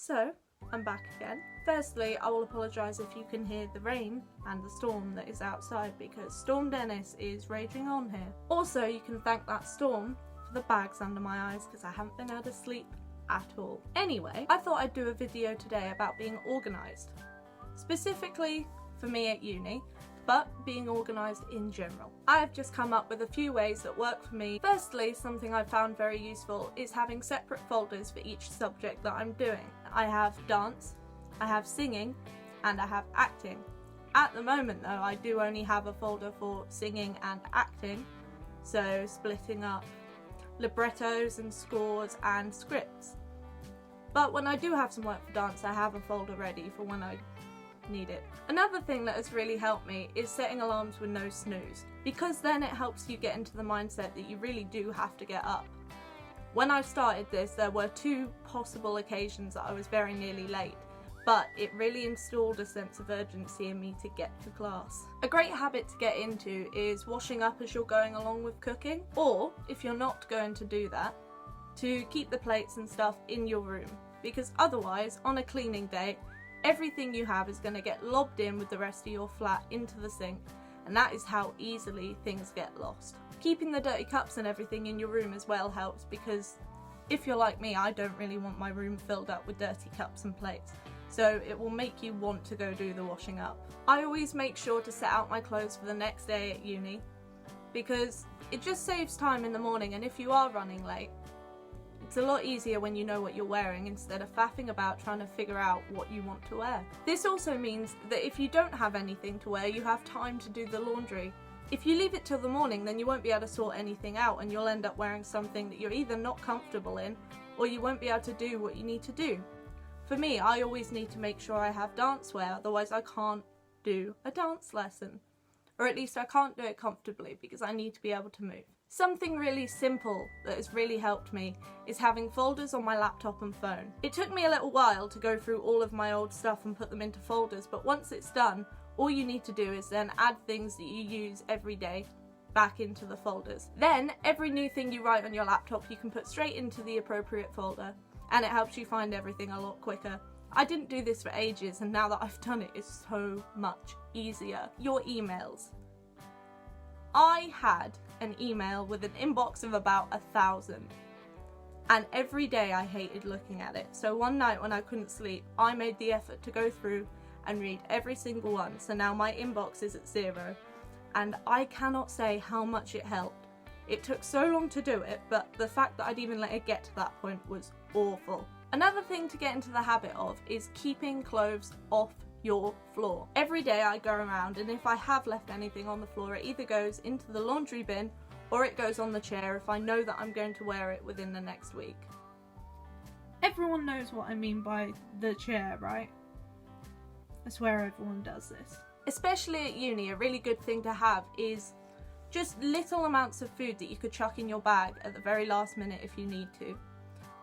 So, I'm back again. Firstly, I will apologise if you can hear the rain and the storm that is outside because Storm Dennis is raging on here. Also, you can thank that storm for the bags under my eyes because I haven't been able to sleep at all. Anyway, I thought I'd do a video today about being organised. Specifically for me at uni, but being organised in general. I have just come up with a few ways that work for me. Firstly, something I found very useful is having separate folders for each subject that I'm doing. I have dance, I have singing, and I have acting. At the moment though, I do only have a folder for singing and acting, so splitting up librettos and scores and scripts. But when I do have some work for dance, I have a folder ready for when I need it. Another thing that has really helped me is setting alarms with no snooze, because then it helps you get into the mindset that you really do have to get up. When I started this, there were 2 possible occasions that I was very nearly late, but it really installed a sense of urgency in me to get to class. A great habit to get into is washing up as you're going along with cooking, or if you're not going to do that, to keep the plates and stuff in your room, because otherwise on a cleaning day everything you have is going to get lobbed in with the rest of your flat into the sink, and that is how easily things get lost. Keeping the dirty cups and everything in your room as well helps, because if you're like me, I don't really want my room filled up with dirty cups and plates, so it will make you want to go do the washing up. I always make sure to set out my clothes for the next day at uni, because it just saves time in the morning, and if you are running late, it's a lot easier when you know what you're wearing instead of faffing about trying to figure out what you want to wear. This also means that if you don't have anything to wear, you have time to do the laundry. If you leave it till the morning, then you won't be able to sort anything out and you'll end up wearing something that you're either not comfortable in or you won't be able to do what you need to do. For me, I always need to make sure I have dance wear, otherwise I can't do a dance lesson. Or at least I can't do it comfortably because I need to be able to move. Something really simple that has really helped me is having folders on my laptop and phone. It took me a little while to go through all of my old stuff and put them into folders, but once it's done, all you need to do is then add things that you use every day back into the folders. Then every new thing you write on your laptop you can put straight into the appropriate folder, and it helps you find everything a lot quicker. I didn't do this for ages, and now that I've done it, it's so much easier. Your emails. I had an email with an inbox of about 1,000, and every day I hated looking at it. So one night when I couldn't sleep, I made the effort to go through and read every single one. So now my inbox is at 0, and I cannot say how much it helped. It took so long to do it, but the fact that I'd even let it get to that point was awful. Another thing to get into the habit of is keeping clothes off your floor. Every day I go around, and if I have left anything on the floor, it either goes into the laundry bin or it goes on the chair if I know that I'm going to wear it within the next week. Everyone knows what I mean by the chair, right? I swear everyone does this. Especially at uni, a really good thing to have is just little amounts of food that you could chuck in your bag at the very last minute if you need to.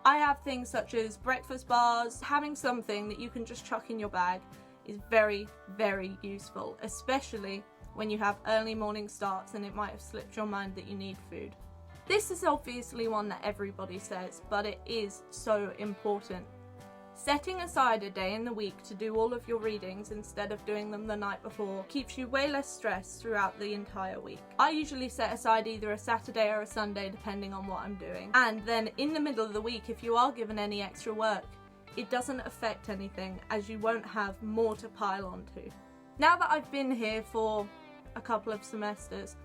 I have things such as breakfast bars. Having something that you can just chuck in your bag is very, very useful, especially when you have early morning starts and it might have slipped your mind that you need food. This is obviously one that everybody says, but it is so important. Setting aside a day in the week to do all of your readings instead of doing them the night before keeps you way less stressed throughout the entire week. I usually set aside either a Saturday or a Sunday depending on what I'm doing, and then in the middle of the week, if you are given any extra work, it doesn't affect anything as you won't have more to pile onto. Now that I've been here for a couple of semesters,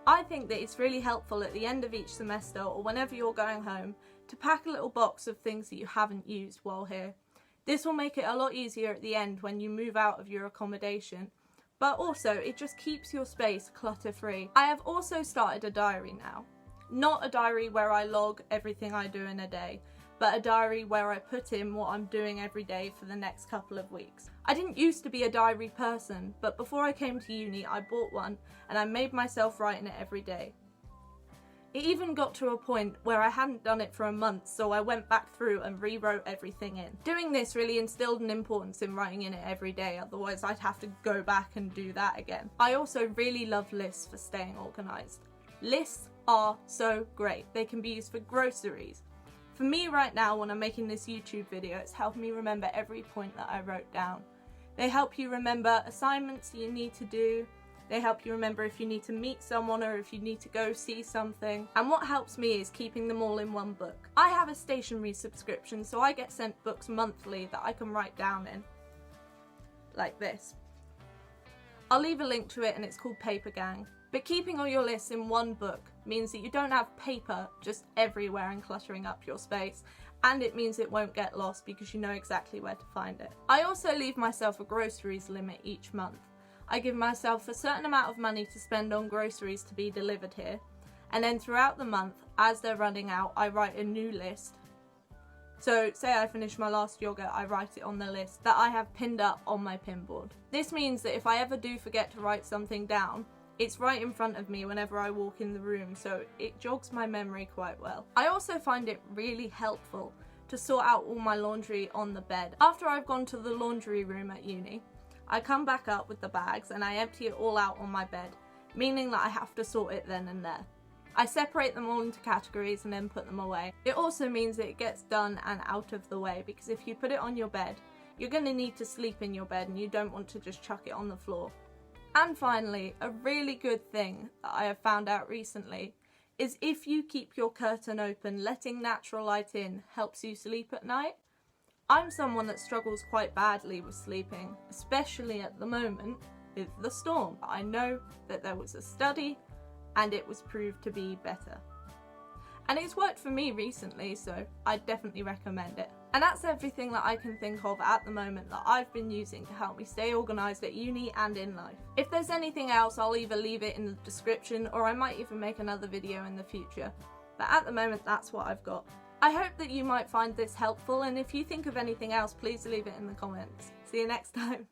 I think that it's really helpful at the end of each semester or whenever you're going home to pack a little box of things that you haven't used while here. This will make it a lot easier at the end when you move out of your accommodation, but also it just keeps your space clutter-free. I have also started a diary now. Not a diary where I log everything I do in a day, but a diary where I put in what I'm doing every day for the next couple of weeks. I didn't used to be a diary person, but before I came to uni I bought one and I made myself write in it every day. It even got to a point where I hadn't done it for a month, so I went back through and rewrote everything in. Doing this really instilled an importance in writing in it every day, otherwise I'd have to go back and do that again. I also really love lists for staying organised. Lists are so great. They can be used for groceries, For me right now, when I'm making this YouTube video, it's helping me remember every point that I wrote down. They help you remember assignments you need to do. They help you remember if you need to meet someone or if you need to go see something. And what helps me is keeping them all in one book. I have a stationery subscription, so I get sent books monthly that I can write down in. Like this. I'll leave a link to it, and it's called Paper Gang. But keeping all your lists in one book means that you don't have paper just everywhere and cluttering up your space, and it means it won't get lost because you know exactly where to find it. I also leave myself a groceries limit each month. I give myself a certain amount of money to spend on groceries to be delivered here, and then throughout the month, as they're running out, I write a new list. So say I finish my last yogurt, I write it on the list that I have pinned up on my pin board. This means that if I ever do forget to write something down, it's right in front of me whenever I walk in the room, so it jogs my memory quite well. I also find it really helpful to sort out all my laundry on the bed. After I've gone to the laundry room at uni, I come back up with the bags and I empty it all out on my bed, meaning that I have to sort it then and there. I separate them all into categories and then put them away. It also means that it gets done and out of the way, because if you put it on your bed, you're going to need to sleep in your bed and you don't want to just chuck it on the floor. And finally, a really good thing that I have found out recently is if you keep your curtain open, letting natural light in helps you sleep at night. I'm someone that struggles quite badly with sleeping, especially at the moment with the storm. I know that there was a study and it was proved to be better. And it's worked for me recently, so I definitely recommend it. And that's everything that I can think of at the moment that I've been using to help me stay organised at uni and in life. If there's anything else, I'll either leave it in the description or I might even make another video in the future. But at the moment, that's what I've got. I hope that you might find this helpful, and if you think of anything else, please leave it in the comments. See you next time.